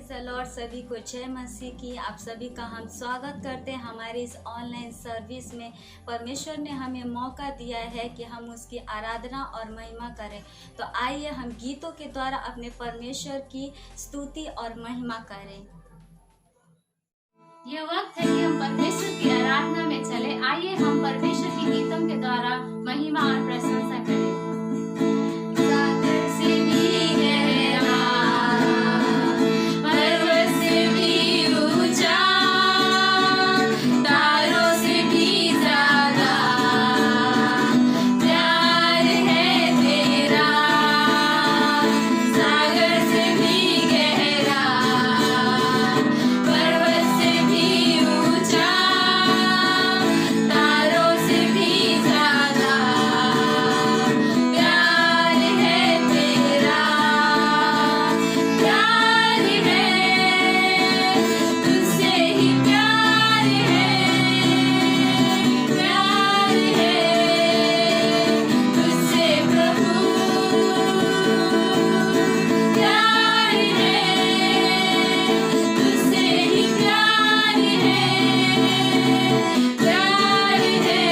Praise the Lord. सभी को जय मसीह की। आप सभी का हम स्वागत करते हैं हमारे इस ऑनलाइन सर्विस में। परमेश्वर ने हमें मौका दिया है कि हम उसकी आराधना और महिमा करें। तो आइए हम गीतों के द्वारा अपने परमेश्वर की स्तुति और महिमा करें। ये वक्त है कि हम परमेश्वर की आराधना में चले। आइए हम परमेश्वर की गीतों के द्वारा महिमा और प्रशंसा करें। सागर से भी गहरा, पर्वत से भी ऊंचा, तारों से भी ज्यादा प्यार है तेरा। सागर से भी गहरा, पर्वत से भी ऊंचा, तारों से भी ज्यादा प्यार है तेरा। प्यार है, तुझसे ही प्यार है। प्यार है, तुझसे प्रभु प्यार है। तुझसे ही प्यार है। प्यार है,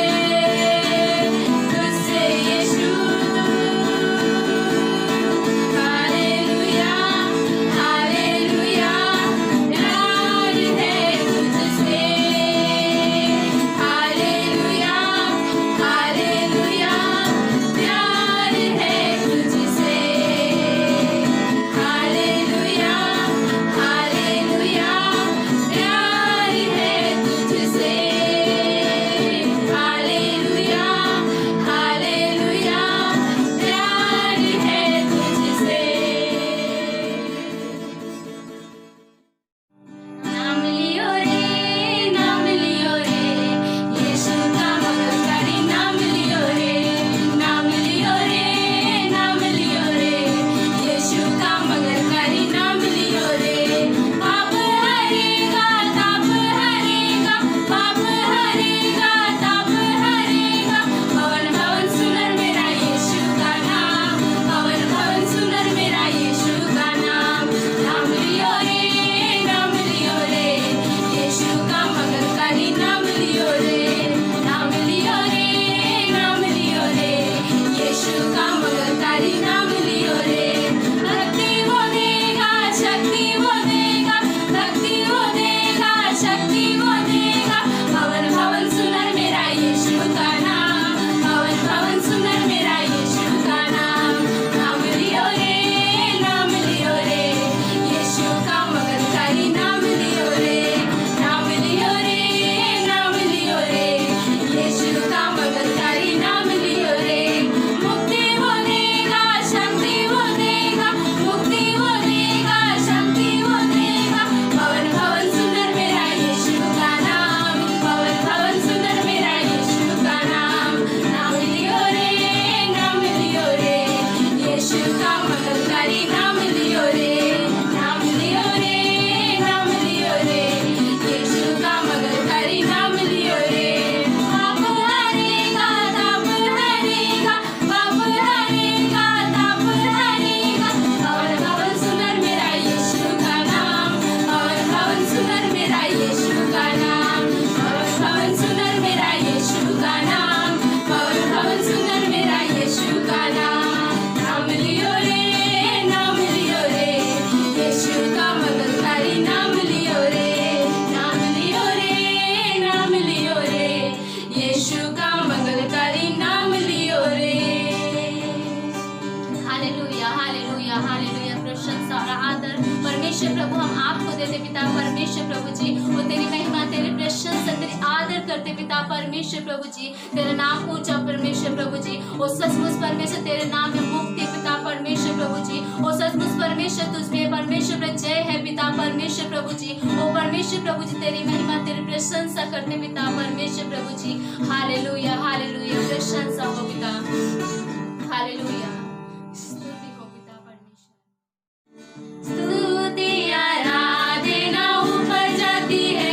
तुझसे यीशु। Hallelujah, hallelujah. प्यार है तुझसे। Hallelujah, hallelujah. प्यार है तुझसे। Hallelujah, hallelujah. प्यार है तुझसे। Hallelujah, hallelujah. प्यार है तुझसे। नाम लियो रे, नाम लियो रे, यीशु का मगरकारी नाम लियो रे। नाम लियो रे, नाम लियो रे, यीशु का मगरकारी नाम लियो रे। पाप हरेगा, ताप हरेगा, पाप हरेगा, ताप हरेगा। भवन भवन सुनर मेरा यीशु का नाम, भवन भवन सुनर मेरा यीशु का नाम। नाम लियो रे, नाम लियो रे, यीशु का मगरकारी नाम लियो रे। नाम लियो रे, नाम लियो रे, यीशु का मगरकारी नाम लियो रे। भक्ति वो देगा, शक्ति वो देगा, भक्ति वो देगा, शक्ति वो देगा। भवन भवन सुनर मेरा यीशु का नाम, भवन भवन सुनर मेरा यीशु का नाम। नाम लियो रे, नाम लियो रे, यीशु का मगरकारी नाम लियो रे। नाम लियो रे, नाम लियो रे, यीशु का मगरकारी नाम लियो रे। मुक्ति वो देगा, शक्ति वो देगा, मुक्ति वो देगा, शक्ति वो देगा। भवन भवन सुंदर मेरा यीशु का नाम, भवन भवन सुंदर मेरा यीशु का नाम। नाम लियो रे, नाम लियो रे, यीशु का मगरकारी नाम लियो रे। नाम लियो रे, नाम लियो रे, यीशु का मगरकारी नाम लियो रे। पाप हरेगा, ताप हरेगा, पाप हरेगा, ताप हरेगा। भवन भवन सुंदर मेरा यीशु का नाम, भवन भवन सुंदर मेरा यीशु का नाम। भवन भवन सुंदर मेरा यीशु का नाम, भवन भवन सुंदर मेरा यीशु का नाम। नाम लियो रे, नाम लियो रे, यीशु का मगरकारी नाम लियो रे। नाम लियो रे, नाम लियो रे, यीशु का मगरकारी नाम लियो रे। Hallelujah, hallelujah, hallelujah. प्रशंसा और आदर परमेश्वर प्रभु हम आपको देते पिता परमेश्वर प्रभु जी। वो तेरी महिमा, तेरी प्रशंसा, तेरी आदर करते पिता परमेश्वर प्रभु जी। तेरा नाम ऊंचा परमेश्वर प्रभु जी। ओ सचमुच परमेश्वर तेरे नाम में मुक्ति पिता परमेश्वर प्रभु जी। ओ सचमुच परमेश्वर तुझमें परमेश्वर पर जय है पिता परमेश्वर प्रभु जी। ओ परमेश्वर प्रभु जी तेरी महिमा, तेरी प्रशंसा करते पिता परमेश्वर प्रभु जी। Hallelujah, hallelujah. प्रशंसा हो पिता, हालेलुया। स्तुति हो पिता परमेश्वर। स्तुति आराधना ऊपर जाती है,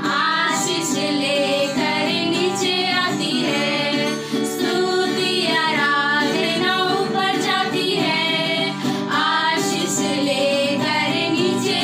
आशीष लेकर नीचे आती है। स्तुति आराधना ऊपर जाती है, आशीष लेकर नीचे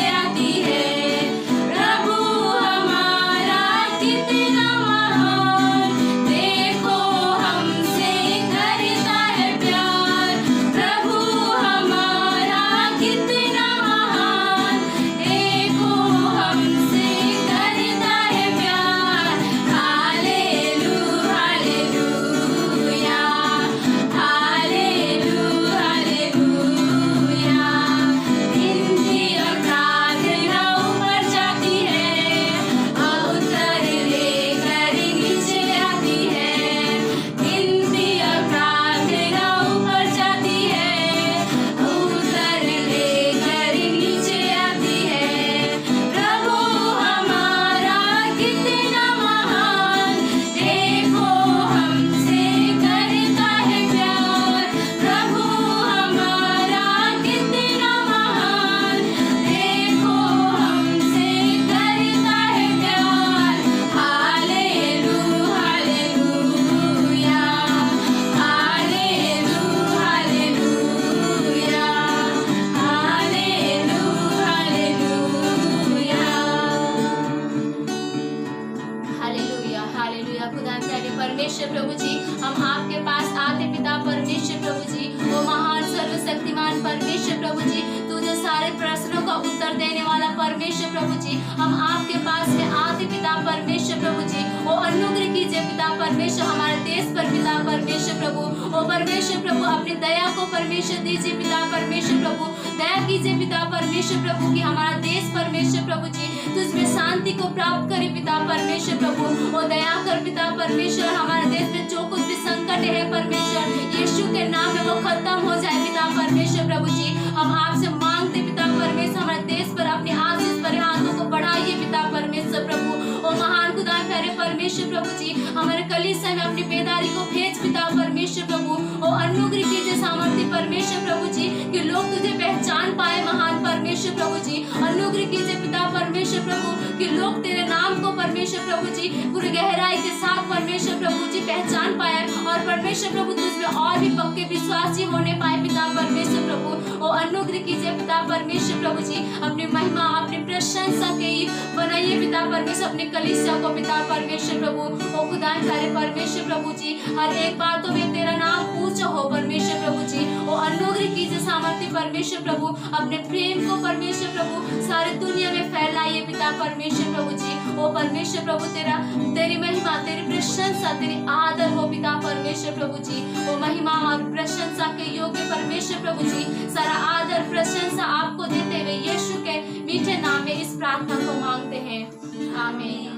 परमेश्वर प्रभु जी, हम आपके पास आते पिता परमेश्वर प्रभु जी, वो महान सर्वशक्तिमान परमेश्वर प्रभु जी, तू जो सारे प्रश्नों का उत्तर देने वाला परमेश्वर प्रभु जी, हम आपके पास में आते पिता परमेश्वर प्रभु जी, वो अनुग्रह कीजिए पिता परमेश्वर हमारे देश पर पिता परमेश्वर प्रभु, वो परमेश्वर प्रभु अपनी दया को परमेश्वर दीजिए पिता परमेश्वर प्रभु, दया कीजिए पिता परमेश्वर प्रभु कि हमारा देश परमेश्वर प्रभु जी तुझमें शांति को प्राप्त करे पिता परमेश्वर प्रभु, वो दया कर पिता परमेश्वर हमारे देश में जो कुछ भी संकट है परमेश्वर यीशु के नाम में वो खत्म हो जाए पिता परमेश्वर प्रभु जी, हम आपसे मांगते पिता परमेश्वर हमारे देश पर अपने आशीष भरे हाथों को बढ़ाइए पिता परमेश्वर प्रभु, वो महान खुदा प्यारे परमेश्वर प्रभु जी, हमारे कलीसिया में अपनी बेदारी को भेज पिता परमेश्वर प्रभु, वो अनुग्रह कीजिए सामर्थ्य परमेश्वर प्रभु जी कि लोग तुझे पहचान पाए महान परमेश्वर प्रभु जी, अनुग्रह कीजिए पिता परमेश्वर प्रभु कि लोग तेरे नाम को परमेश्वर प्रभु जी पूरी गहराई के साथ परमेश्वर प्रभु जी पहचान पाए और परमेश्वर प्रभु तुझमें और भी पक्के विश्वासी होने पाए पिता परमेश्वर प्रभु, वो अनुग्रह कीजिए पिता परमेश्वर प्रभु जी, अपनी महिमा अपनी प्रशंसा के बनाइए पिता परमेश्वर अपने कलीसिया को पिता परमेश्वर प्रभु, वो खुदा प्यारे परमेश्वर प्रभु जी हर एक बातों में तेरा नाम ऊंचा हो परमेश्वर प्रभु जी, वो अनुग्रह कीजिए सामर्थ्य परमेश्वर प्रभु, अपने प्रेम को परमेश्वर प्रभु सारी दुनिया में फैलाइए पिता परमेश्वर प्रभु जी, वो परमेश्वर प्रभु तेरी महिमा तेरी प्रशंसा तेरी आदर हो पिता परमेश्वर प्रभु जी, वो महिमा और प्रशंसा के योग्य परमेश्वर प्रभु जी, सारा आदर प्रशंसा आपको देते हुए यीशु के मीठे नाम में इस प्रार्थना को मांगते हैं, आमीन।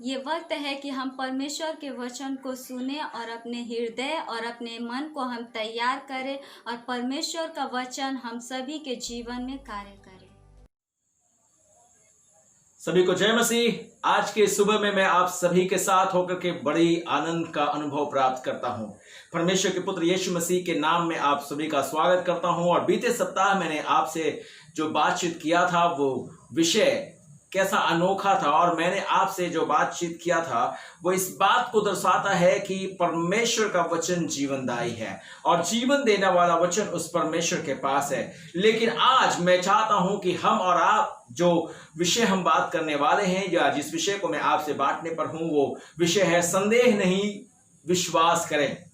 ये वक्त है कि हम परमेश्वर के वचन को सुने और अपने हृदय और अपने मन को हम तैयार करें और परमेश्वर का वचन हम सभी के जीवन में कार्य करे। सभी को जय मसीह। आज के सुबह में मैं आप सभी के साथ होकर के बड़ी आनंद का अनुभव प्राप्त करता हूं। परमेश्वर के पुत्र यीशु मसीह के नाम में आप सभी का स्वागत करता हूं। और बीते सप्ताह मैंने आपसे जो बातचीत किया था वो विषय कैसा अनोखा था, और मैंने आपसे जो बातचीत किया था वो इस बात को दर्शाता है कि परमेश्वर का वचन जीवनदायी है और जीवन देने वाला वचन उस परमेश्वर के पास है। लेकिन आज मैं चाहता हूं कि हम और आप जो विषय हम बात करने वाले हैं या जिस विषय को मैं आपसे बांटने पर हूं वो विषय है संदेह नहीं विश्वास करें।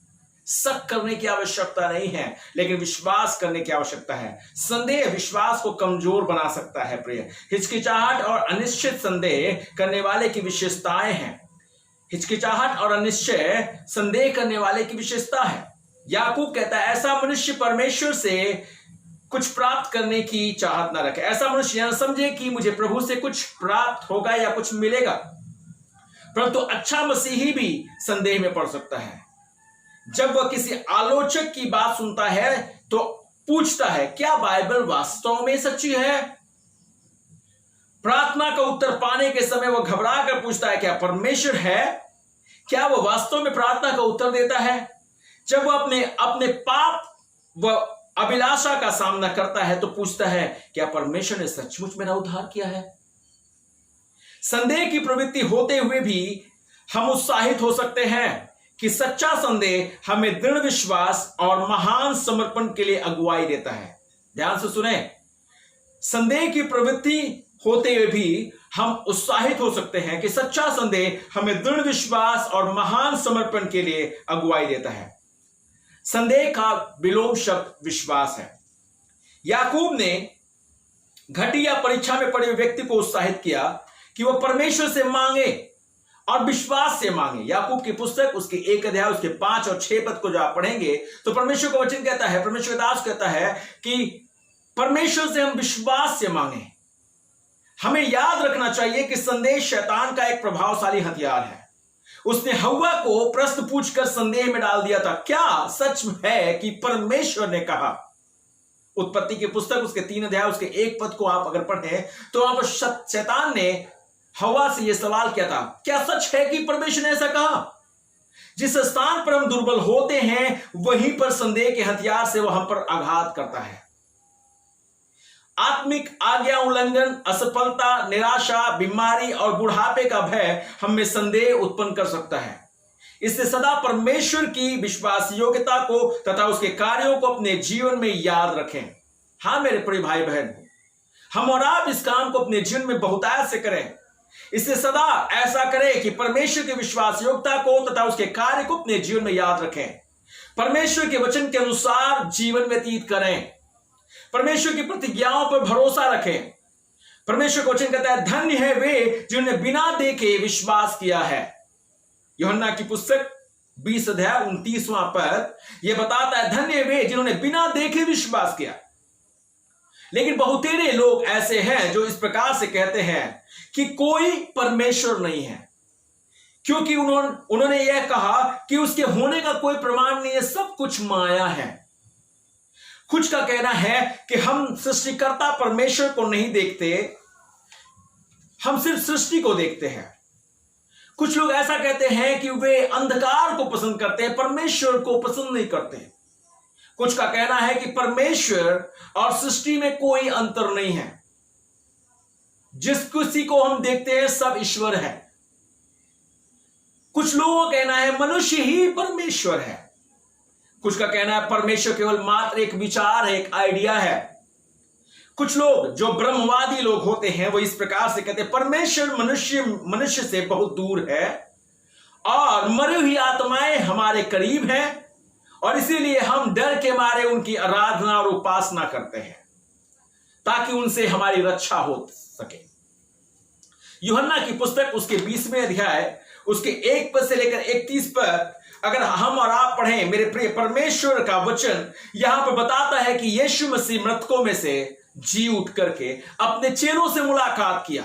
शक करने की आवश्यकता नहीं है लेकिन विश्वास करने की आवश्यकता है। संदेह विश्वास को कमजोर बना सकता है। प्रिय, हिचकिचाहट और अनिश्चित संदेह करने वाले की विशेषताएं हैं। हिचकिचाहट और अनिश्चय संदेह करने वाले की विशेषता है। याकूब कहता है ऐसा मनुष्य परमेश्वर से कुछ प्राप्त करने की चाहत न रखे। ऐसा मनुष्य यह समझे कि मुझे प्रभु से कुछ प्राप्त होगा या कुछ मिलेगा। परंतु अच्छा मसीही भी संदेह में पड़ सकता है। जब वह किसी आलोचक की बात सुनता है तो पूछता है क्या बाइबल वास्तव में सच्ची है। प्रार्थना का उत्तर पाने के समय वह घबरा कर पूछता है क्या परमेश्वर है, क्या वह वास्तव में प्रार्थना का उत्तर देता है। जब वह अपने पाप व अभिलाषा का सामना करता है तो पूछता है क्या परमेश्वर ने सचमुच मेरा उद्धार किया है। संदेह की प्रवृत्ति होते हुए भी हम उत्साहित हो सकते हैं कि सच्चा संदेह हमें दृढ़ विश्वास और महान समर्पण के लिए अगुवाई देता है। ध्यान से सुने, संदेह की प्रवृत्ति होते हुए भी हम उत्साहित हो सकते हैं कि सच्चा संदेह हमें दृढ़ विश्वास और महान समर्पण के लिए अगुवाई देता है। संदेह का विलोम शब्द विश्वास है। याकूब ने घटिया परीक्षा में पड़े व्यक्ति को उत्साहित किया कि वह परमेश्वर से मांगे और विश्वास से मांगे। याकूब की पुस्तक उसके 1 अध्याय उसके 5 और 6 पद को जब आप पढ़ेंगे तो परमेश्वर का वचन कहता है, परमेश्वर दास कहता है कि परमेश्वर से हम विश्वास से मांगे। हमें याद रखना चाहिए कि संदेह शैतान का एक प्रभावशाली हथियार है। उसने हव्वा को प्रश्न पूछकर संदेह में डाल दिया था, क्या सच है कि परमेश्वर ने कहा। उत्पत्ति की पुस्तक उसके 3 अध्याय उसके 1 पद को आप अगर पढ़ें तो वहां पर शैतान ने हव्वा से यह सवाल किया था, क्या सच है कि परमेश्वर ने ऐसा कहा। जिस स्थान पर हम दुर्बल होते हैं वहीं पर संदेह के हथियार से वह हम पर आघात करता है। आत्मिक आज्ञा उल्लंघन, असफलता, निराशा, बीमारी और बुढ़ापे का भय हम में संदेह उत्पन्न कर सकता है। इससे सदा परमेश्वर की विश्वास योग्यता को तथा उसके कार्यों को अपने जीवन में याद रखें। हाँ मेरे प्रिय भाई बहन, हम और आप इस काम को अपने जीवन में बहुतायत से करें। इससे सदा ऐसा करें कि परमेश्वर की विश्वास योग्यता को तथा उसके कार्य को अपने जीवन में याद रखें। परमेश्वर के वचन के अनुसार जीवन व्यतीत करें। परमेश्वर की प्रतिज्ञाओं पर भरोसा रखें। परमेश्वर का वचन कहता है, धन्य है वे जिन्होंने बिना देखे विश्वास किया है। यूहन्ना की पुस्तक 20 अध्याय 29वां पद यह बताता है, धन्य है वे जिन्होंने बिना देखे विश्वास किया। लेकिन बहुतेरे लोग ऐसे हैं जो इस प्रकार से कहते हैं कि कोई परमेश्वर नहीं है, क्योंकि उन्होंने यह कहा कि उसके होने का कोई प्रमाण नहीं है, सब कुछ माया है। कुछ का कहना है कि हम सृष्टिकर्ता परमेश्वर को नहीं देखते, हम सिर्फ सृष्टि को देखते हैं। कुछ लोग ऐसा कहते हैं कि वे अंधकार को पसंद करते हैं, परमेश्वर को पसंद नहीं करते। कुछ का कहना है कि परमेश्वर और सृष्टि में कोई अंतर नहीं है, जिस किसी को हम देखते हैं सब ईश्वर है। कुछ लोगों का कहना है मनुष्य ही परमेश्वर है। कुछ का कहना है परमेश्वर केवल मात्र एक विचार है, एक आइडिया है। कुछ लोग जो ब्रह्मवादी लोग होते हैं वो इस प्रकार से कहते हैं परमेश्वर मनुष्य से बहुत दूर है और मरी हुई आत्माएं हमारे करीब हैं और इसीलिए हम डर के मारे उनकी आराधना और उपासना करते हैं ताकि उनसे हमारी रक्षा हो सके। यूहन्ना की पुस्तक उसके 20वें अध्याय उसके 1 पद से लेकर 31 पद अगर हम और आप पढ़ें मेरे प्रिय, परमेश्वर का वचन यहां पर बताता है कि यीशु मसीह मृतकों में से जी उठ करके अपने चेलों से मुलाकात किया।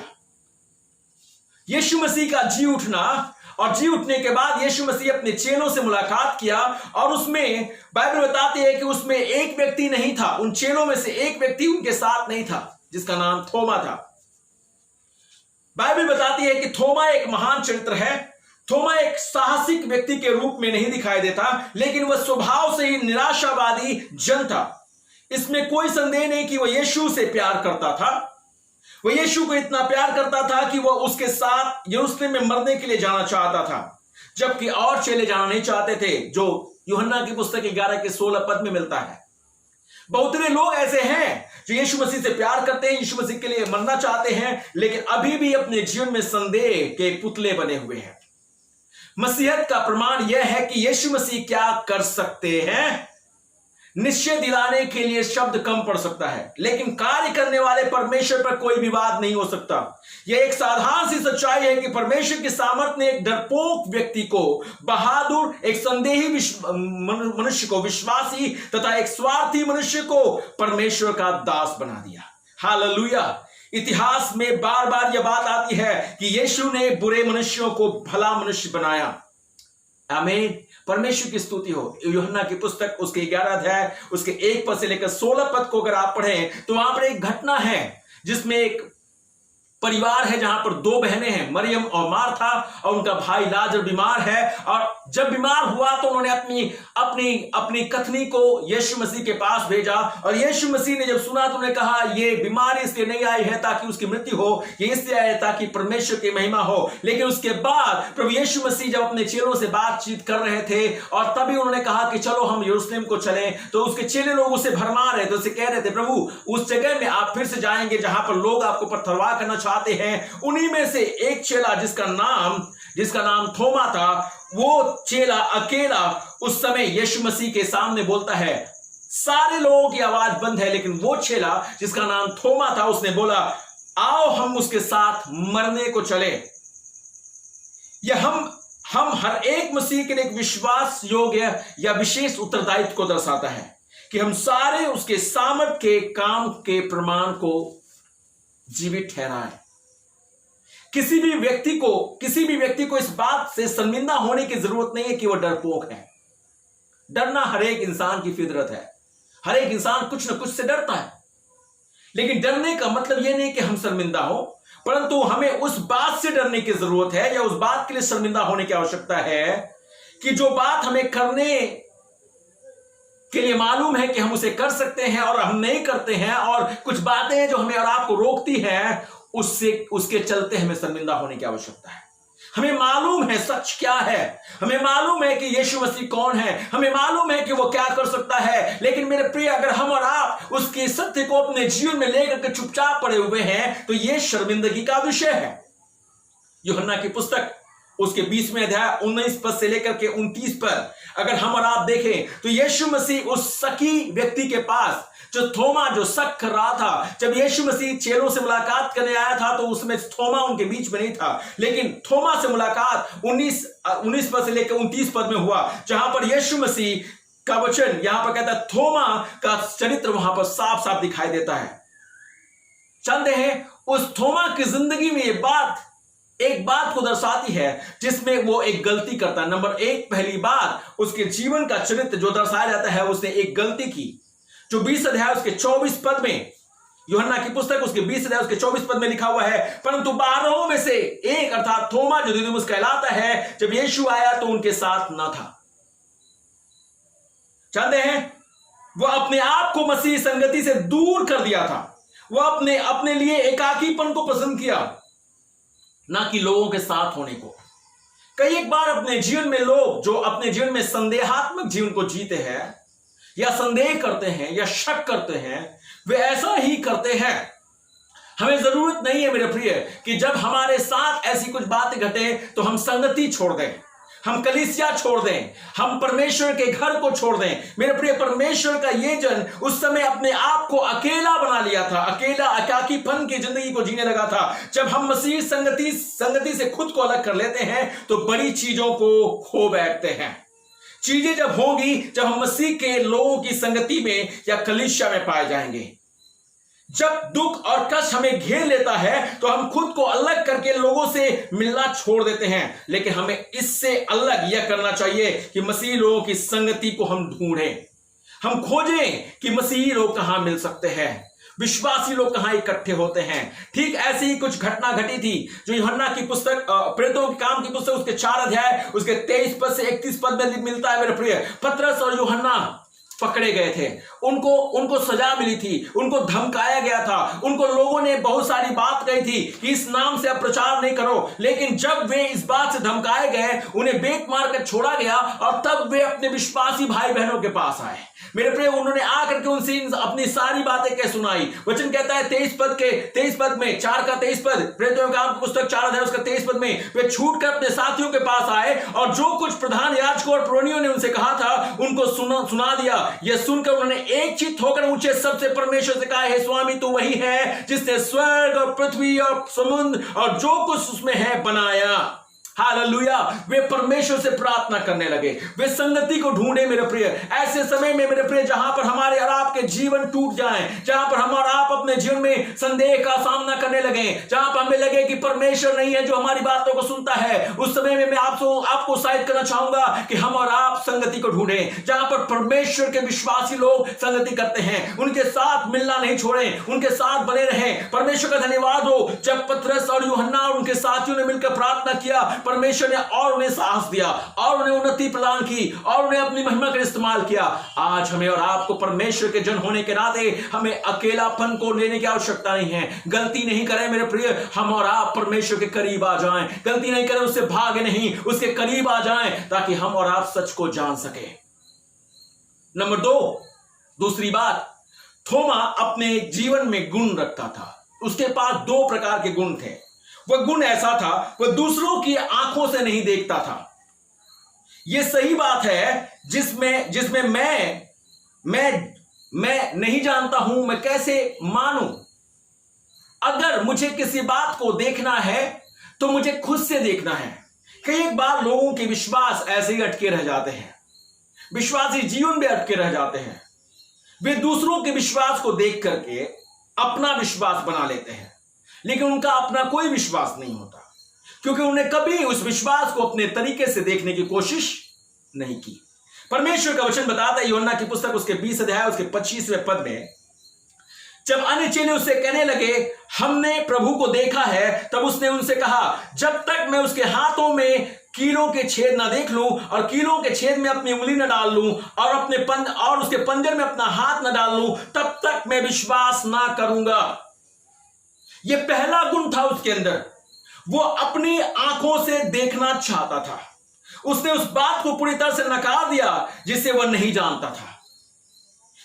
यीशु मसीह का जी उठना और जी उठने के बाद यीशु मसीह अपने चेलों से मुलाकात किया और उसमें बाइबल बताती है कि उसमें एक व्यक्ति नहीं था, उन चेलों में से एक व्यक्ति उनके साथ नहीं था जिसका नाम थोमा था। बाइबल बताती है कि थोमा एक महान चरित्र है। थोमा एक साहसिक व्यक्ति के रूप में नहीं दिखाई देता, लेकिन वह स्वभाव से ही निराशावादी जन था। इसमें कोई संदेह नहीं कि वह यीशु से प्यार करता था। वह यीशु को इतना प्यार करता था कि वह उसके साथ यरूशलेम में मरने के लिए जाना चाहता था, जबकि और चेले जाना नहीं चाहते थे, जो यूहन्ना की पुस्तक 11 के 16 पद में मिलता है। बहुत सारे लोग ऐसे हैं जो यीशु मसीह से प्यार करते हैं, यीशु मसीह के लिए मरना चाहते हैं, लेकिन अभी भी अपने जीवन में संदेह के पुतले बने हुए हैं। मसीहत का प्रमाण यह है कि यीशु मसीह क्या कर सकते हैं। निश्चय दिलाने के लिए शब्द कम पड़ सकता है, लेकिन कार्य करने वाले परमेश्वर पर कोई विवाद नहीं हो सकता। यह एक साधारण सी सच्चाई है कि परमेश्वर की सामर्थ्य ने एक डरपोक व्यक्ति को बहादुर, एक संदेही मनुष्य को विश्वासी तथा एक स्वार्थी मनुष्य को परमेश्वर का दास बना दिया। हालेलुया। इतिहास में बार बार यह बात आती है कि यीशु ने बुरे मनुष्यों को भला मनुष्य बनाया। आमीन। परमेश्वर की स्तुति हो। यूहन्ना की पुस्तक उसके 11 अध्याय उसके 1 पद से लेकर 16 पद को अगर आप पढ़ें तो वहां पर एक घटना है जिसमें एक परिवार है जहां पर 2 बहनें हैं, मरियम और मार्था, और उनका भाई लाजर बीमार है। और जब बीमार हुआ तो उन्होंने अपनी कथनी को यीशु मसीह के पास भेजा, और यीशु मसीह ने जब सुना तो उन्होंने कहा ये बीमारी इसलिए नहीं आई है ताकि उसकी मृत्यु हो, ये इसलिए आई है ताकि परमेश्वर की महिमा हो। लेकिन उसके बाद प्रभु यीशु मसीह जब अपने चेलों से बातचीत कर रहे थे और तभी उन्होंने कहा कि चलो हम यरूशलेम को चलें, तो उसके चेले लोग उसे भरमा रहे थे, उसे कह रहे थे प्रभु उस जगह में आप फिर से जाएंगे जहां पर लोग आपको पत्थरवाह करना चाहते हैं। उन्हीं में से एक चेला जिसका नाम थोमा था, वो चेला अकेला उस समय यीशु मसीह के सामने बोलता है। सारे लोगों की आवाज बंद है, लेकिन वो चेला जिसका नाम थोमा था उसने बोला आओ हम उसके साथ मरने को चले। यह हम हर एक मसीह के लिए एक विश्वास योग्य या विशेष उत्तरदायित्व को दर्शाता है कि हम सारे उसके सामर्थ के काम के प्रमाण को जीवित ठहराएं। किसी भी व्यक्ति को इस बात से शर्मिंदा होने की जरूरत नहीं है कि वह डरपोक है। डरना हर एक इंसान की फितरत है। हर एक इंसान कुछ न कुछ से डरता है, लेकिन डरने का मतलब यह नहीं कि हम शर्मिंदा हो, परंतु हमें उस बात से डरने की जरूरत है या उस बात के लिए शर्मिंदा होने की आवश्यकता है कि जो बात हमें करने के लिए मालूम है कि हम उसे कर सकते हैं और हम नहीं करते हैं, और कुछ बातें जो हमें और आपको रोकती हैं उसके चलते हमें शर्मिंदा होने की आवश्यकता है। हमें मालूम है सच क्या है, हमें मालूम है कि यीशु मसीह कौन है, हमें मालूम है कि वो क्या कर सकता है, लेकिन मेरे प्रिय अगर हम और आप उसके सत्य को अपने जीवन में लेकर के चुपचाप पड़े हुए हैं तो यह शर्मिंदगी का विषय है। यूहन्ना की पुस्तक उसके 20वें अध्याय 19 पद से लेकर के 29 पद अगर हम और आप देखें तो यीशु मसीह उस शकी व्यक्ति के पास, जो थोमा जो शक कर रहा था, जब यीशु मसीह चेलों से मुलाकात करने आया था तो उसमें थोमा उनके बीच में नहीं था, लेकिन थोमा से मुलाकात 19 पद से लेकर 29 पद में हुआ, जहां पर यीशु मसीह का वचन यहां पर कहता है, थोमा का चरित्र वहां पर साफ साफ दिखाई देता है। जानते हैं उस थोमा की जिंदगी में एक बात को दर्शाती है जिसमें वो एक गलती करता है। नंबर 1, पहली बात, उसके जीवन का चरित्र जो दर्शाया जाता है, उसने एक गलती की, जो 20 अध्याय उसके 24 पद में, यूहन्ना की पुस्तक उसके 20 अध्याय उसके 24 पद में लिखा हुआ है, परंतु 12 में से एक अर्थात थोमा जो दिदुमुस कहलाता है, जब यीशु आया तो उनके साथ न था। जानते हैं वो अपने आप को मसीह संगति से दूर कर दिया था। वो अपने लिए एकाकीपन को पसंद किया, ना कि लोगों के साथ होने को। कई एक बार अपने जीवन में लोग जो अपने जीवन में संदेहात्मक जीवन को जीते हैं या संदेह करते हैं या शक करते हैं, वे ऐसा ही करते हैं। हमें जरूरत नहीं है मेरे प्रिय कि जब हमारे साथ ऐसी कुछ बातें घटे तो हम संगति छोड़ दें, हम कलीसिया छोड़ दें, हम परमेश्वर के घर को छोड़ दें। मेरे प्रिय, परमेश्वर का ये जन उस समय अपने आप को अकेला बना लिया था, अकेला एकाकीपन की जिंदगी को जीने लगा था। जब हम मसीह संगति से खुद को अलग कर लेते हैं तो बड़ी चीजों को खो बैठते हैं। चीजें जब होंगी जब हम मसीह के लोगों की संगति में या कलीसिया में पाए जाएंगे। जब दुख और कष्ट हमें घेर लेता है तो हम खुद को अलग करके लोगों से मिलना छोड़ देते हैं, लेकिन हमें इससे अलग यह करना चाहिए कि मसीह लोगों की संगति को हम ढूंढें, हम खोजें कि मसीही लोग कहां मिल सकते हैं, विश्वासी लोग कहां इकट्ठे होते हैं। ठीक ऐसी ही कुछ घटना घटी थी जो यूहन्ना की पुस्तक प्रेरितों के काम की पुस्तक उसके 4 अध्याय उसके 23 पद से 31 पद में मिलता है। मेरे प्रिय, पतरस और यूहन्ना पकड़े गए थे, उनको सजा मिली थी, उनको धमकाया गया था, उनको लोगों ने बहुत सारी बात कही थी कि इस नाम से आप प्रचार नहीं करो, लेकिन जब वे इस बात से धमकाए गए, उन्हें बेत मारकर छोड़ा गया और तब वे अपने विश्वासी भाई बहनों के पास आए। मेरे प्रिय, उन्होंने आकर के उनसे अपनी सारी बातें कह सुनाई। वचन कहता है 23 पद में 4 का 23 पद, प्रेरितों के काम की पुस्तक 4 अध्याय उसका 23 पद में, वे छूट कर अपने साथियों के पास आए और जो कुछ प्रधान याजकों और पुरोहितों ने उनसे कहा था उनको सुना दिया। यह सुनकर उन्होंने एक चित्त होकर ऊंचे शब्द से परमेश्वर से कहा, हे स्वामी, तू वही है जिसने स्वर्ग और पृथ्वी और समुद्र और जो कुछ उसमें है बनाया। हालेलुया। वे परमेश्वर से प्रार्थना करने लगे, वे संगति को ढूंढे। मेरे प्रिय, ऐसे समय में मेरे प्रिय, जहां पर हमारे और आपके जीवन टूट जाएं, जहां पर हम और आप अपने जीवन में संदेह का सामना करने लगे, जहां पर हमें लगे कि परमेश्वर नहीं है जो हमारी बातों को सुनता है, उस समय में मैं आपको उत्साहित करना चाहूंगा कि हम और आप संगति को ढूंढें। जहां पर परमेश्वर के विश्वासी लोग संगति करते हैं, उनके साथ मिलना नहीं छोड़ें, उनके साथ बने रहें। परमेश्वर का धन्यवाद हो, जब पतरस और यूहन्ना और उनके साथियों ने मिलकर प्रार्थना किया, परमेश्वर ने और उन्हें साहस दिया और उन्हें उन्नति प्रदान की और उन्हें अपनी महिमा का इस्तेमाल किया। आज हमें और आपको परमेश्वर के जन होने के नाते हमें अकेलापन को लेने की आवश्यकता नहीं है। गलती नहीं करें मेरे प्रिय, हम और आप परमेश्वर के करीब आ जाएं। गलती नहीं करें, उससे भागे नहीं, उसके करीब आ जाएं ताकि हम और आप सच को जान सके। नंबर 2, दूसरी बात, थोमा अपने जीवन में गुण रखता था। उसके पास 2 प्रकार के गुण थे। वह गुण ऐसा था, वह दूसरों की आंखों से नहीं देखता था। यह सही बात है जिसमें मैं नहीं जानता हूं, मैं कैसे मानूं। अगर मुझे किसी बात को देखना है तो मुझे खुद से देखना है। कई बार लोगों के विश्वास ऐसे ही अटके रह जाते हैं, विश्वासी जीवन में अटके रह जाते हैं। वे दूसरों के विश्वास को देख करके अपना विश्वास बना लेते हैं, लेकिन उनका अपना कोई विश्वास नहीं होता, क्योंकि उन्हें कभी उस विश्वास को अपने तरीके से देखने की कोशिश नहीं की। परमेश्वर का वचन बताता है यूहन्ना की पुस्तक उसके 20 अध्याय उसके 25वें पद में, जब अन्य चेले उससे कहने लगे हमने प्रभु को देखा है, तब उसने उनसे कहा, जब तक मैं उसके हाथों में कीलों के छेद ना देख लूं और कीलों के छेद में अपनी उंगली न डाल लूं और उसके पंजर में अपना हाथ न डाल लूं, तब तक मैं विश्वास ना करूंगा। यह पहला गुण था उसके अंदर, वो अपनी आंखों से देखना चाहता था। उसने उस बात को पूरी तरह से नकार दिया जिसे वह नहीं जानता था।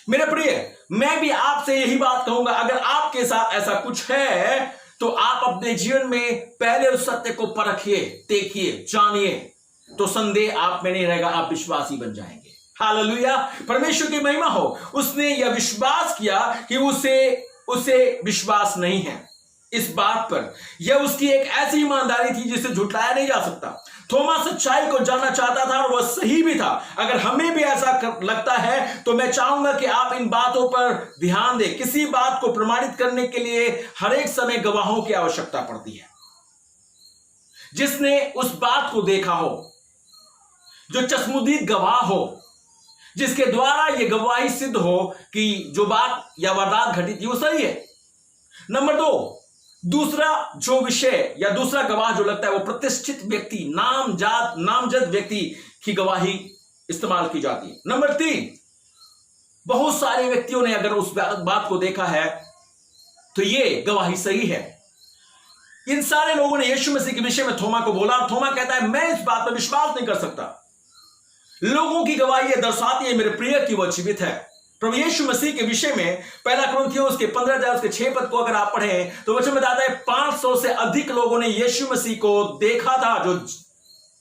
मेरे प्रिय, मैं भी आपसे यही बात कहूंगा, अगर आपके साथ ऐसा कुछ है तो आप अपने जीवन में पहले उस सत्य को परखिए, देखिए, जानिए, तो संदेह आप में नहीं रहेगा, आप विश्वासी बन जाएंगे। हालेलुया, परमेश्वर की महिमा हो। उसने यह विश्वास किया कि उसे विश्वास नहीं है इस बात पर। यह उसकी एक ऐसी ईमानदारी थी जिसे झुटलाया नहीं जा सकता। थोमा सच्चाई को जानना चाहता था और वह सही भी था। अगर हमें भी ऐसा लगता है तो मैं चाहूंगा कि आप इन बातों पर ध्यान दें। किसी बात को प्रमाणित करने के लिए हर एक समय गवाहों की आवश्यकता पड़ती है। जिसने उस बात को देखा हो, जो चश्मदीद गवाह हो, जिसके द्वारा यह गवाही सिद्ध हो कि जो बात या वारदात घटी थी वो सही है। नंबर 2, दूसरा जो विषय या दूसरा गवाह जो लगता है वो प्रतिष्ठित व्यक्ति, नामजद व्यक्ति की गवाही इस्तेमाल की जाती है। नंबर 3, बहुत सारे व्यक्तियों ने अगर उस बात को देखा है तो ये गवाही सही है। इन सारे लोगों ने यीशु मसीह के विषय में थोमा को बोला। थोमा कहता है मैं इस बात पर विश्वास नहीं कर सकता। लोगों की गवाही यह दर्शाती है मेरे प्रिय कि वह जीवित है। प्रभु यीशु मसीह के विषय में पहला कुरिन्थियों उसके 15 उसके 6 पद को अगर आप पढ़ें तो वचन बताता है 500 से अधिक लोगों ने यीशु मसीह को देखा था जो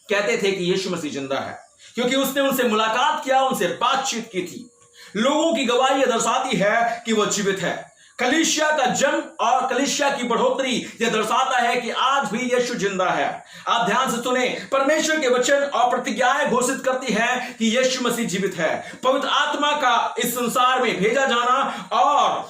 कहते थे कि यीशु मसीह जिंदा है, क्योंकि उसने उनसे मुलाकात किया, उनसे बातचीत की थी। लोगों की गवाही यह दर्शाती है कि वह जीवित है। कलीसिया का जन्म और कलीसिया की बढ़ोतरी यह दर्शाता है कि आज भी यीशु जिंदा है। आप ध्यान से सुने, परमेश्वर के वचन और प्रतिज्ञाएं घोषित करती है कि यीशु मसीह जीवित है। पवित्र आत्मा का इस संसार में भेजा जाना और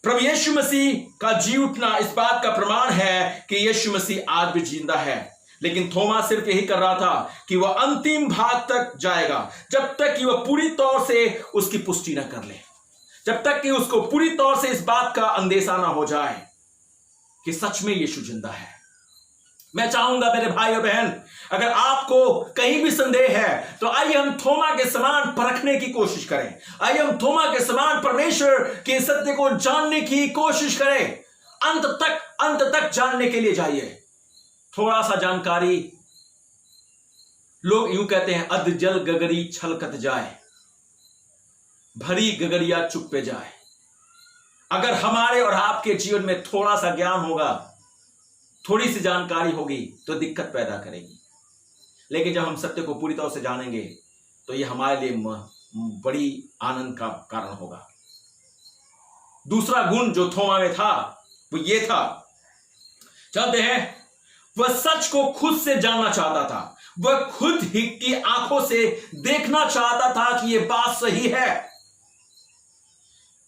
प्रभु यीशु मसीह का जी उठना इस बात का प्रमाण है कि यीशु मसीह आज भी जिंदा है। लेकिन थोमा सिर्फ यही कर रहा था कि वह अंतिम भाग तक जाएगा, जब तक कि वह पूरी तौर से उसकी पुष्टि न कर ले, जब तक कि उसको पूरी तौर से इस बात का अंदेशा ना हो जाए कि सच में यीशु जिंदा है। मैं चाहूंगा मेरे भाई और बहन, अगर आपको कहीं भी संदेह है तो आइए हम थोमा के समान परखने की कोशिश करें। आइए हम थोमा के समान परमेश्वर के सत्य को जानने की कोशिश करें। अंत तक जानने के लिए जाइए। थोड़ा सा जानकारी, लोग यूं कहते हैं अध जल गगरी छलकत जाए, भरी गगरिया चुप पे जाए। अगर हमारे और आपके जीवन में थोड़ा सा ज्ञान होगा, थोड़ी सी जानकारी होगी तो दिक्कत पैदा करेगी। लेकिन जब हम सत्य को पूरी तरह से जानेंगे तो यह हमारे लिए बड़ी आनंद का कारण होगा। दूसरा गुण जो थोमा में था वो ये था, जानते हैं, वह सच को खुद से जानना चाहता था। वह खुद ही की आंखों से देखना चाहता था कि यह बात सही है।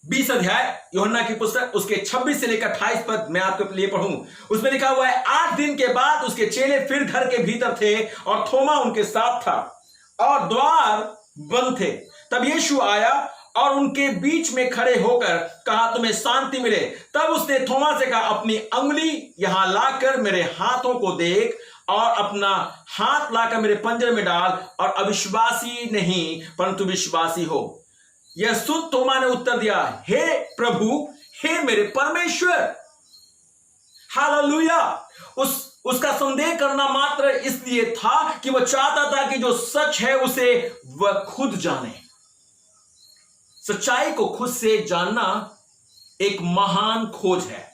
20 अध्याय यूहन्ना की पुस्तक उसके 26 से लेकर 28 पद मैं आपके लिए पढ़ूं। उसमें लिखा हुआ है, 8 दिन के बाद उसके चेले फिर घर के भीतर थे और थोमा उनके साथ था और द्वार बंद थे। तब यीशु आया और उनके बीच में खड़े होकर कहा, तुम्हें शांति मिले। तब उसने थोमा से कहा, अपनी अंगुली यहां लाकर मेरे हाथों को देख और अपना हाथ लाकर मेरे पंजर में डाल और अविश्वासी नहीं परंतु विश्वासी हो। यह सुन थोमा ने उत्तर दिया, हे प्रभु, हे मेरे परमेश्वर। हालेलुया। उसका संदेह करना मात्र इसलिए था कि वह चाहता था कि जो सच है उसे वह खुद जाने। सच्चाई को खुद से जानना एक महान खोज है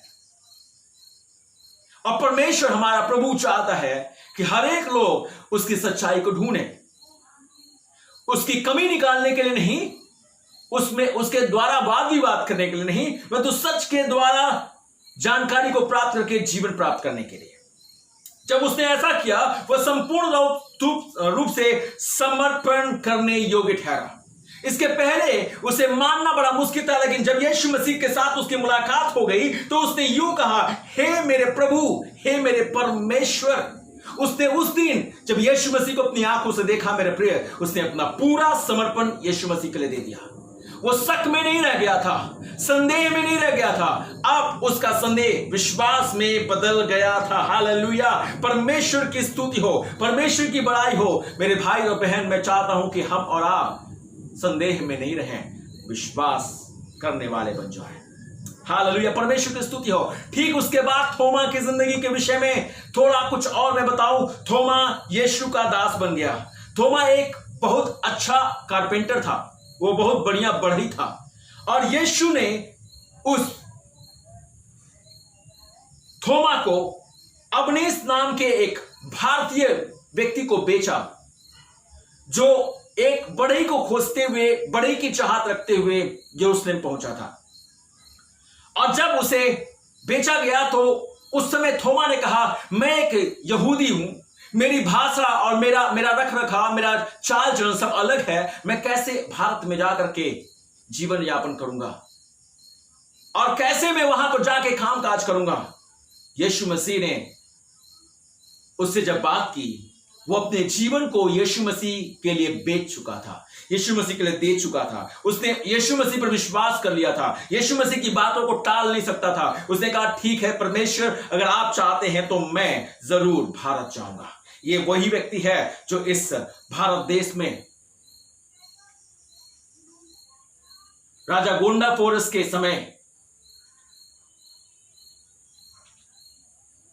और परमेश्वर हमारा प्रभु चाहता है कि हर एक लोग उसकी सच्चाई को ढूंढे, उसकी कमी निकालने के लिए नहीं, उसमें उसके द्वारा वाद विवाद करने के लिए नहीं, परंतु सच के द्वारा जानकारी को प्राप्त करके जीवन प्राप्त करने के लिए। जब उसने ऐसा किया वह संपूर्ण रूप से समर्पण करने योग्य ठहरा। इसके पहले उसे मानना बड़ा मुश्किल था, लेकिन जब यीशु मसीह के साथ उसकी मुलाकात हो गई तो उसने यूं कहा, हे मेरे प्रभु, हे मेरे परमेश्वर। उसने उस दिन जब यीशु मसीह को अपनी आंखों से देखा, मेरे प्रिय, उसने अपना पूरा समर्पण यीशु मसीह के लिए दे दिया। वो शक में नहीं रह गया था, संदेह में नहीं रह गया था, अब उसका संदेह विश्वास में बदल गया था। हालेलुया। परमेश्वर की स्तुति हो, परमेश्वर की बड़ाई हो। मेरे भाई और बहन, मैं चाहता हूं कि हम और आप संदेह में नहीं रहें, विश्वास करने वाले बन जाएं। हालेलुया, परमेश्वर की स्तुति हो। ठीक उसके बाद थोमा की जिंदगी के विषय में थोड़ा कुछ और मैं बताऊं। थोमा यीशु का दास बन गया। थोमा एक बहुत अच्छा कारपेंटर था, वो बहुत बढ़िया बढ़ई था और यीशु ने उस थोमा को अबनेस नाम के एक भारतीय व्यक्ति को बेचा, जो एक बढ़ई को खोजते हुए, बढ़ई की चाहत रखते हुए यरूशलेम पहुंचा था। और जब उसे बेचा गया तो उस समय थोमा ने कहा, मैं एक यहूदी हूं, मेरी भाषा और मेरा रख रखाव, मेरा चाल चलन सब अलग है, मैं कैसे भारत में जाकर के जीवन यापन करूंगा और कैसे मैं वहां पर जाके काम काज करूंगा। यीशु मसीह ने उससे जब बात की, वो अपने जीवन को यीशु मसीह के लिए बेच चुका था, यीशु मसीह के लिए दे चुका था। उसने यीशु मसीह पर विश्वास कर लिया था, यीशु मसीह की बातों को टाल नहीं सकता था। उसने कहा, ठीक है परमेश्वर, अगर आप चाहते हैं तो मैं जरूर भारत जाऊंगा। ये वही व्यक्ति है जो इस भारत देश में राजा गोंडाफोरस के समय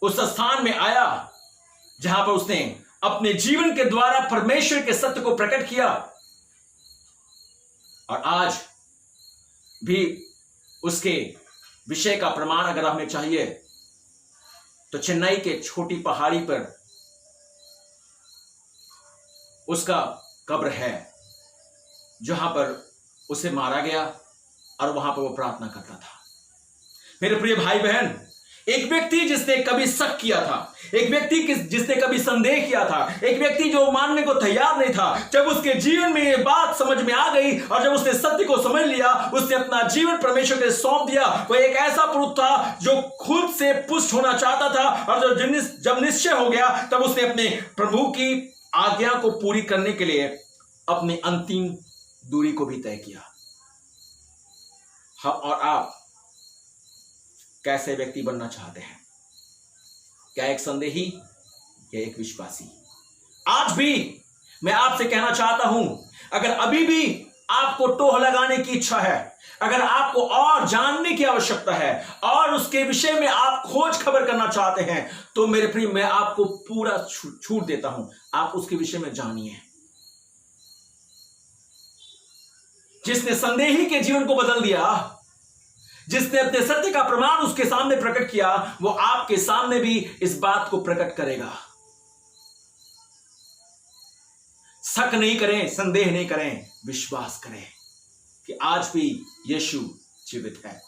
उस स्थान में आया जहां पर उसने अपने जीवन के द्वारा परमेश्वर के सत्य को प्रकट किया। और आज भी उसके विषय का प्रमाण अगर हमें चाहिए तो चेन्नई के छोटी पहाड़ी पर उसका कब्र है, जहां पर उसे मारा गया और वहां पर वो प्रार्थना करता था। मेरे प्रिय भाई बहन, एक व्यक्ति जिसने कभी शक किया था, एक व्यक्ति जिसने कभी संदेह किया था, एक व्यक्ति जो मानने को तैयार नहीं था, जब उसके जीवन में ये बात समझ में आ गई और जब उसने सत्य को समझ लिया, उसने अपना जीवन परमेश्वर के सौंप दिया। वह एक ऐसा पुरुष था जो खुद से पुष्ट होना चाहता था, और जब निश्चय हो गया तब उसने अपने प्रभु की आज्ञा को पूरी करने के लिए अपनी अंतिम दूरी को भी तय किया। हम और आप कैसे व्यक्ति बनना चाहते हैं? क्या एक संदेही या एक विश्वासी? आज भी मैं आपसे कहना चाहता हूं, अगर अभी भी आपको टोह लगाने की इच्छा है, अगर आपको और जानने की आवश्यकता है और उसके विषय में आप खोज खबर करना चाहते हैं, तो मेरे प्रिय, मैं आपको पूरा छूट देता हूं, आप उसके विषय में जानिए। जिसने संदेही के जीवन को बदल दिया, जिसने अपने सत्य का प्रमाण उसके सामने प्रकट किया, वो आपके सामने भी इस बात को प्रकट करेगा। शक नहीं करें, संदेह नहीं करें, विश्वास करें कि आज भी यीशु जीवित है।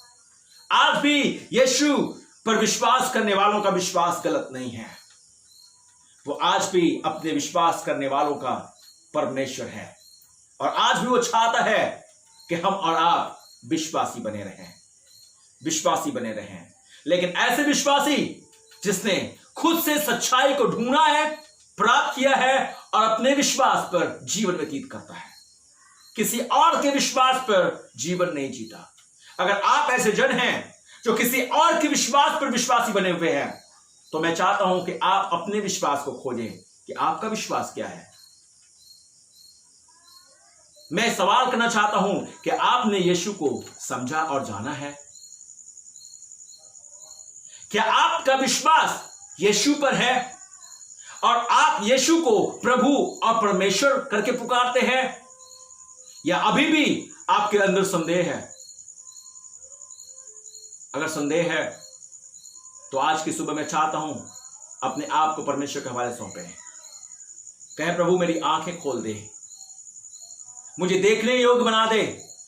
आज भी यीशु पर विश्वास करने वालों का विश्वास गलत नहीं है। वो आज भी अपने विश्वास करने वालों का परमेश्वर है, और आज भी वो चाहता है कि हम और आप विश्वासी बने रहें, विश्वासी बने रहें। लेकिन ऐसे विश्वासी जिसने खुद से सच्चाई को ढूंढा है, प्राप्त किया है और अपने विश्वास पर जीवन व्यतीत करता है, किसी और के विश्वास पर जीवन नहीं जीता। अगर आप ऐसे जन हैं जो किसी और के विश्वास पर विश्वासी बने हुए हैं, तो मैं चाहता हूं कि आप अपने विश्वास को खोजें कि आपका विश्वास क्या है। मैं सवाल करना चाहता हूं कि आपने यीशु को समझा और जाना है? क्या आपका विश्वास यीशु पर है और आप यीशु को प्रभु और परमेश्वर करके पुकारते हैं, या अभी भी आपके अंदर संदेह है? अगर संदेह है तो आज की सुबह मैं चाहता हूं अपने आप को परमेश्वर के हवाले सौंपे, कहें, प्रभु मेरी आंखें खोल दे, मुझे देखने योग्य बना दे,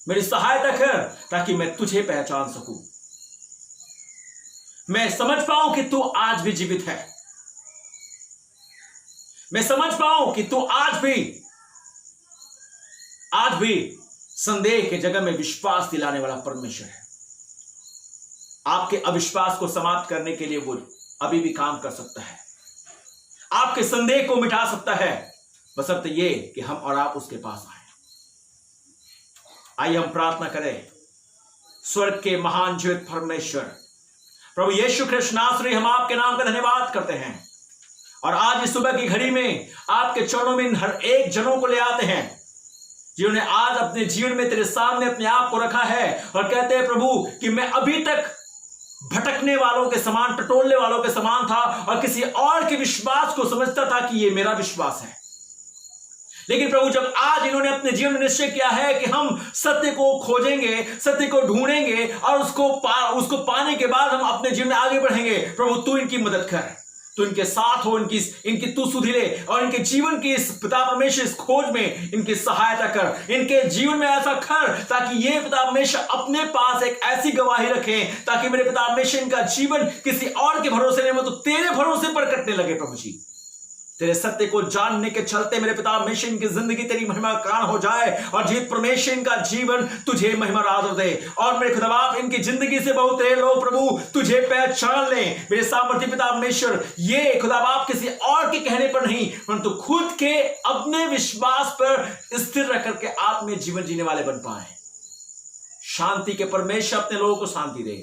मेरी सहायता कर ताकि मैं तुझे पहचान सकूं, मैं समझ पाऊं कि तू आज भी जीवित है, मैं समझ पाऊं कि तू आज भी संदेह के जगह में विश्वास दिलाने वाला परमेश्वर है। आपके अविश्वास को समाप्त करने के लिए वो अभी भी काम कर सकता है, आपके संदेह को मिटा सकता है, बशर्ते ये कि हम और आप उसके पास आए। आइए हम प्रार्थना करें। स्वर्ग के महान जीवित परमेश्वर प्रभु यीशु कृष्ण नासरी, हम आपके नाम का धन्यवाद करते हैं, और आज इस सुबह की घड़ी में आपके चरणों में हर एक जनों को ले आते हैं जिन्होंने आज अपने जीवन में तेरे सामने अपने आप को रखा है और कहते हैं प्रभु कि मैं अभी तक भटकने वालों के समान, टटोलने वालों के समान था और किसी और के विश्वास को समझता था कि ये मेरा विश्वास है, लेकिन प्रभु जब आज इन्होंने अपने जीवन में निश्चय किया है कि हम सत्य को खोजेंगे, सत्य को ढूंढेंगे और उसको पाने के बाद हम अपने जीवन में आगे बढ़ेंगे, प्रभु तू इनकी मदद कर, तू इनके साथ हो, इनकी तू सुधिले और इनके जीवन की इस पिता परमेश्वर इस खोज में इनकी सहायता कर, इनके जीवन में ऐसा कर ताकि ये पिता परमेश्वर अपने पास एक ऐसी गवाही रखें ताकि मेरे पिता परमेश्वर इनका जीवन किसी और के भरोसे नहीं तो तेरे भरोसे पर कटने लगे। प्रभु जी तेरे सत्य को जानने के चलते मेरे पिता परमेश्वर इनकी जिंदगी तेरी महिमा कारण हो जाए और जीत परमेश्वर इनका जीवन तुझे महिमा आदर दे और मेरे खुदा बाप इनकी जिंदगी से बहुत तेरे लोग प्रभु तुझे पहचान ले। मेरे सामर्थ्य पिता परमेश्वर ये खुदा बाप किसी और के कहने पर नहीं परंतु खुद के अपने विश्वास पर स्थिर रख करके आत्मीय जीवन जीने वाले बन पाए। शांति के परमेश्वर अपने लोगों को शांति दे,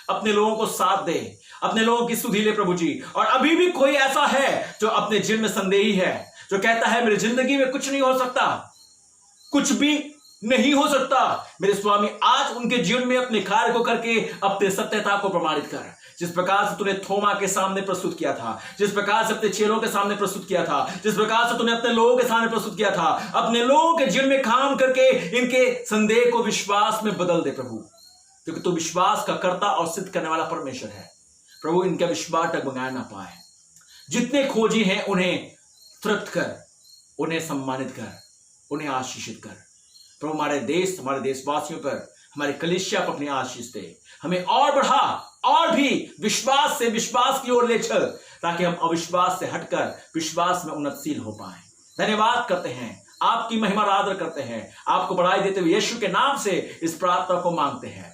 अपने लोगों को साथ दे, अपने लोगों की सुधि ले प्रभु जी। और अभी भी कोई ऐसा है जो अपने जीवन में संदेही है, जो कहता है मेरी जिंदगी में कुछ नहीं हो सकता, कुछ भी नहीं हो सकता, मेरे स्वामी आज उनके जीवन में अपने कार्य को करके अपने सत्यता को प्रमाणित कर। जिस प्रकार से तूने थोमा के सामने प्रस्तुत किया था, जिस प्रकार से अपने चेलों के सामने प्रस्तुत किया था, जिस प्रकार से तूने अपने लोगों के सामने प्रस्तुत किया था, अपने लोगों के जीवन में काम करके इनके संदेह को विश्वास में बदल दे प्रभु, क्योंकि तू विश्वास का कर्ता और सिद्ध करने वाला परमेश्वर है। प्रभु इनका विश्वास डगमगाया ना पाए। जितने खोजी हैं उन्हें तृप्त कर, उन्हें सम्मानित कर, उन्हें आशीषित कर। प्रभु हमारे देश, हमारे देशवासियों पर, हमारे कलीसिया पर अपनी आशीष दे, हमें और बढ़ा और भी विश्वास से विश्वास की ओर ले चल ताकि हम अविश्वास से हटकर विश्वास में उन्नतशील हो पाए। धन्यवाद करते हैं, आपकी महिमा आदर करते हैं, आपको बढ़ाई देते हुए यीशु के नाम से इस प्रार्थना को मांगते हैं।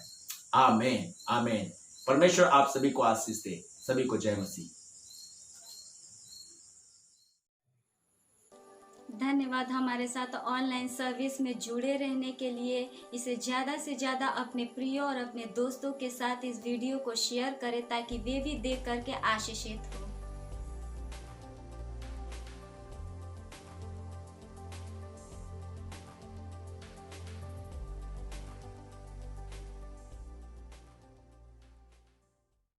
आमीन आमीन। परमेश्वर आप सभी को आशीष दे। सभी को जय मसीह। धन्यवाद हमारे साथ ऑनलाइन सर्विस में जुड़े रहने के लिए। इसे ज़्यादा से ज़्यादा अपने प्रिय और अपने दोस्तों के साथ इस वीडियो को शेयर करें ताकि वे भी देख करके आशीषित हो।